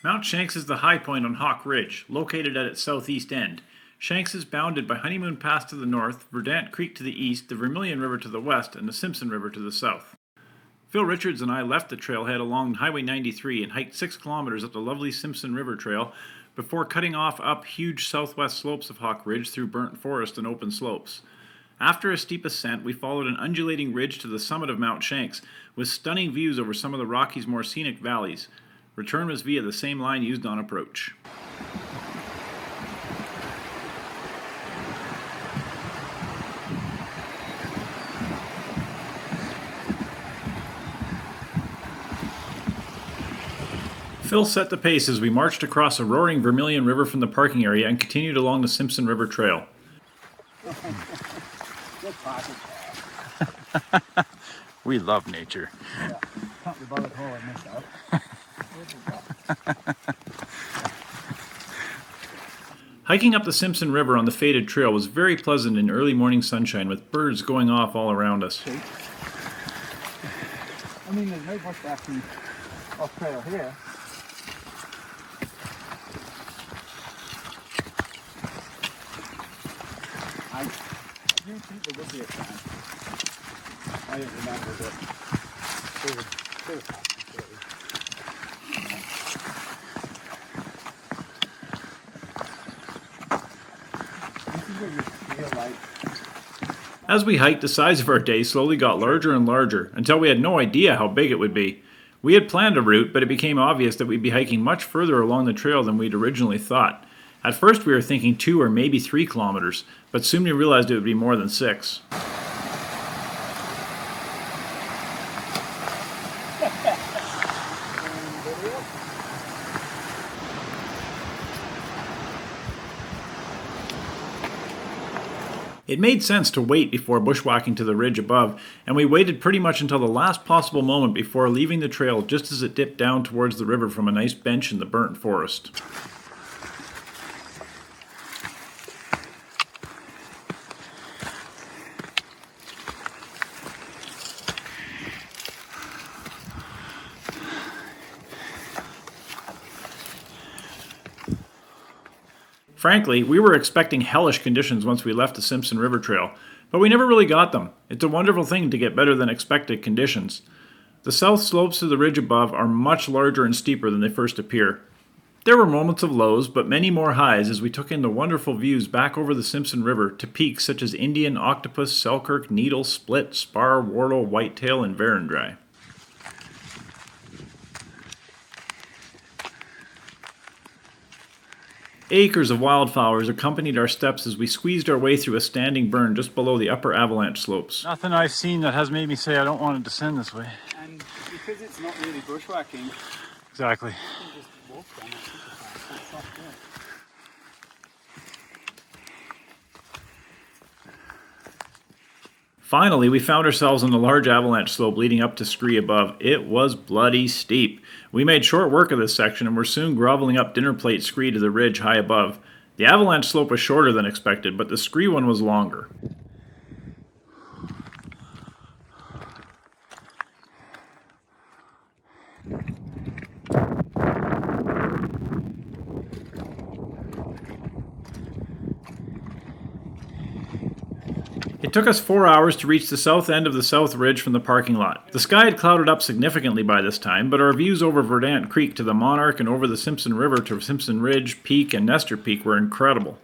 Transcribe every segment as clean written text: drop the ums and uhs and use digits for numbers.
Mount Shanks is the high point on Hawk Ridge, located at its southeast end. Shanks is bounded by Honeymoon Pass to the north, Verdant Creek to the east, the Vermilion River to the west, and the Simpson River to the south. Phil Richards and I left the trailhead along Highway 93 and hiked 6 kilometers up the lovely Simpson River Trail before cutting off up huge southwest slopes of Hawk Ridge through burnt forest and open slopes. After a steep ascent, we followed an undulating ridge to the summit of Mount Shanks, with stunning views over some of the Rockies' more scenic valleys. Return was via the same line used on approach. Phil set the pace as we marched across a roaring Vermilion River from the parking area and continued along the Simpson River Trail. We love nature. Hiking up the Simpson River on the faded trail was very pleasant in early morning sunshine with birds going off all around us. I mean, there's no bush backing off trail here. I do think there would be a time. I don't remember, but there was As we hiked, the size of our day slowly got larger and larger until we had no idea how big it would be. We had planned a route, but it became obvious that we'd be hiking much further along the trail than we'd originally thought. At first we were thinking 2 or maybe 3 kilometers, but soon we realized it would be more than 6. It made sense to wait before bushwhacking to the ridge above, and we waited pretty much until the last possible moment before leaving the trail just as it dipped down towards the river from a nice bench in the burnt forest. Frankly, we were expecting hellish conditions once we left the Simpson River Trail, but we never really got them. It's a wonderful thing to get better than expected conditions. The south slopes of the ridge above are much larger and steeper than they first appear. There were moments of lows, but many more highs as we took in the wonderful views back over the Simpson River to peaks such as Indian, Octopus, Selkirk, Needle, Split, Spar, Wardle, Whitetail, and Verendry. Acres of wildflowers accompanied our steps as we squeezed our way through a standing burn just below the upper avalanche slopes. Nothing I've seen that has made me say I don't want to descend this way. And because it's not really bushwhacking, Exactly. you can just walk down it super fast. It's soft, yeah. Finally, we found ourselves on the large avalanche slope leading up to scree above. It was bloody steep. We made short work of this section and were soon groveling up dinner plate scree to the ridge high above. The avalanche slope was shorter than expected, but the scree one was longer. It took us 4 hours to reach the south end of the South Ridge from the parking lot. The sky had clouded up significantly by this time, but our views over Verdant Creek to the Monarch and over the Simpson River to Simpson Ridge, Peak, and Nestor Peak were incredible.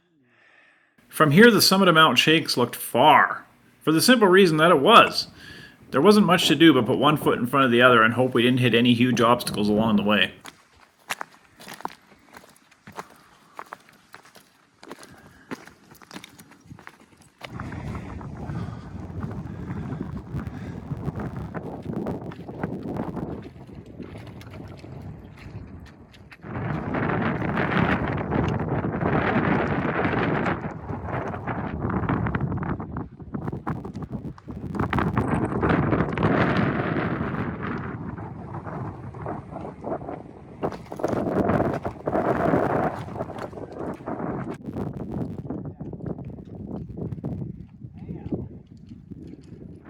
From here, the summit of Mount Shanks looked far, for the simple reason that it was. There wasn't much to do but put one foot in front of the other and hope we didn't hit any huge obstacles along the way.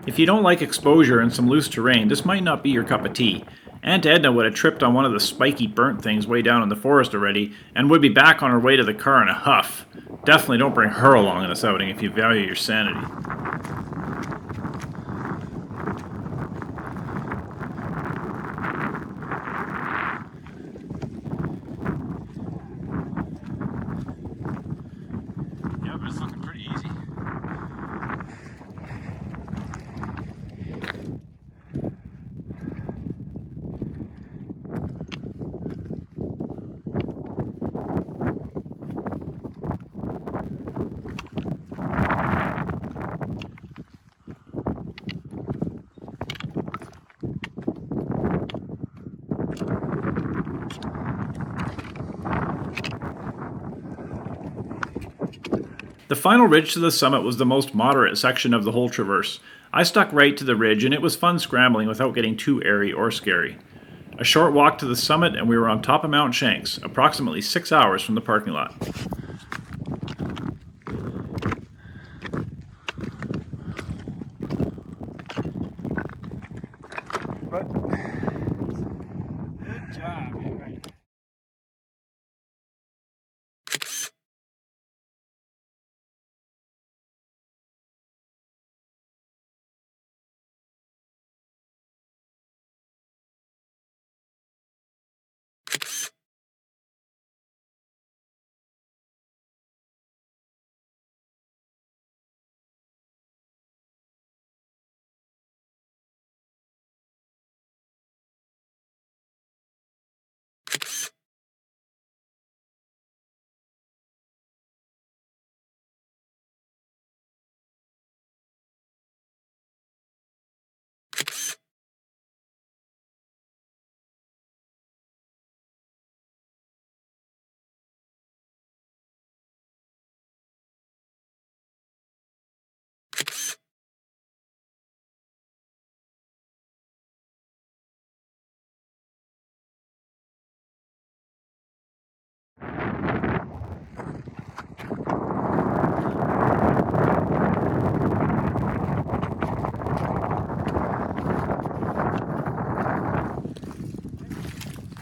If you don't like exposure and some loose terrain, this might not be your cup of tea. Aunt Edna would have tripped on one of the spiky burnt things way down in the forest already, and would be back on her way to the car in a huff. Definitely don't bring her along in this outing if you value your sanity. Yeah, but it's looking pretty easy. The final ridge to the summit was the most moderate section of the whole traverse. I stuck right to the ridge, and it was fun scrambling without getting too airy or scary. A short walk to the summit, and we were on top of Mount Shanks, approximately 6 hours from the parking lot. But good job. Right.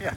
Yeah.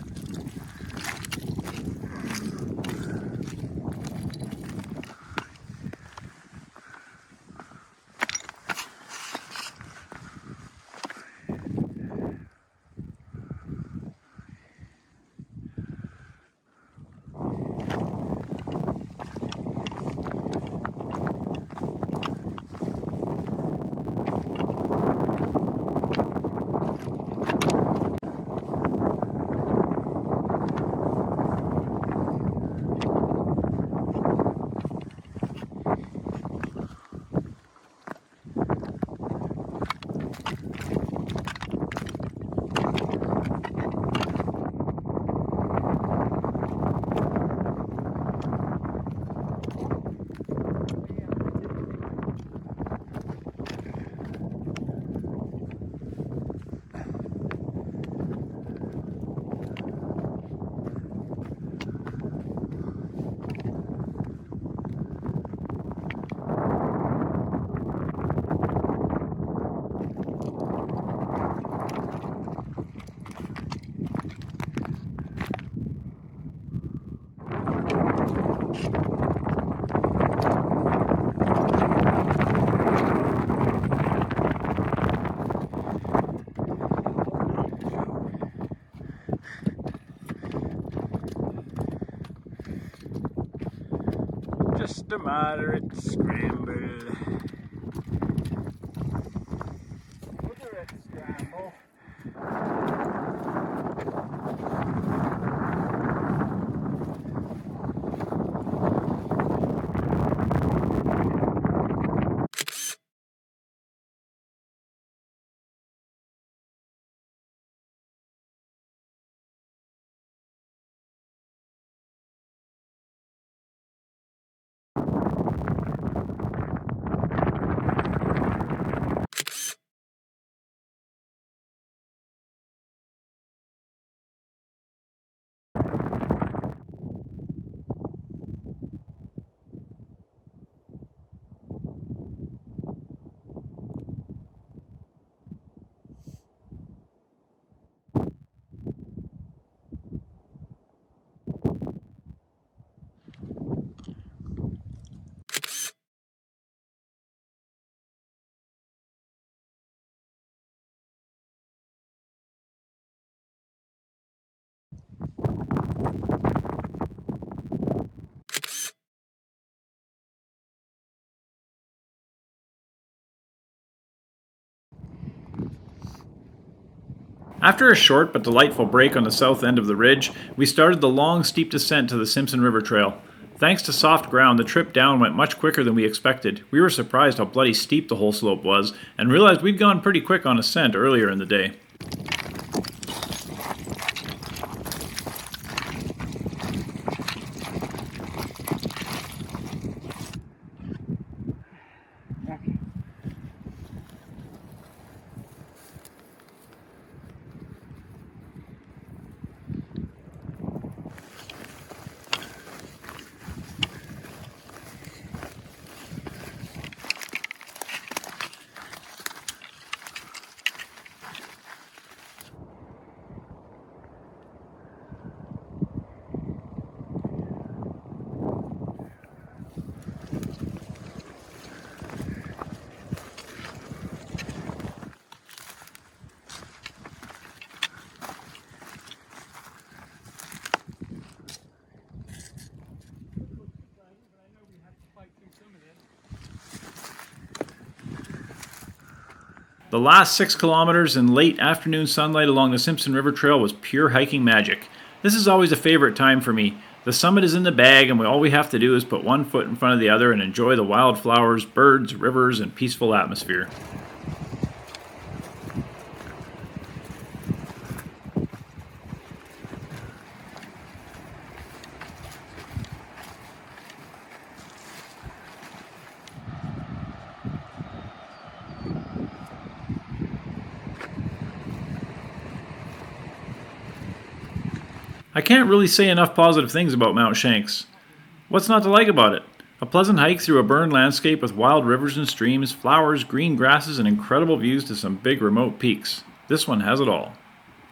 Just a moderate scramble. Moderate scramble. After a short but delightful break on the south end of the ridge, we started the long, steep descent to the Simpson River Trail. Thanks to soft ground, the trip down went much quicker than we expected. We were surprised how bloody steep the whole slope was, and realized we'd gone pretty quick on ascent earlier in the day. The last 6 kilometers in late afternoon sunlight along the Simpson River Trail was pure hiking magic. This is always a favorite time for me. The summit is in the bag, and all we have to do is put one foot in front of the other and enjoy the wildflowers, birds, rivers, and peaceful atmosphere. I can't really say enough positive things about Mount Shanks. What's not to like about it? A pleasant hike through a burned landscape with wild rivers and streams, flowers, green grasses, and incredible views to some big remote peaks. This one has it all.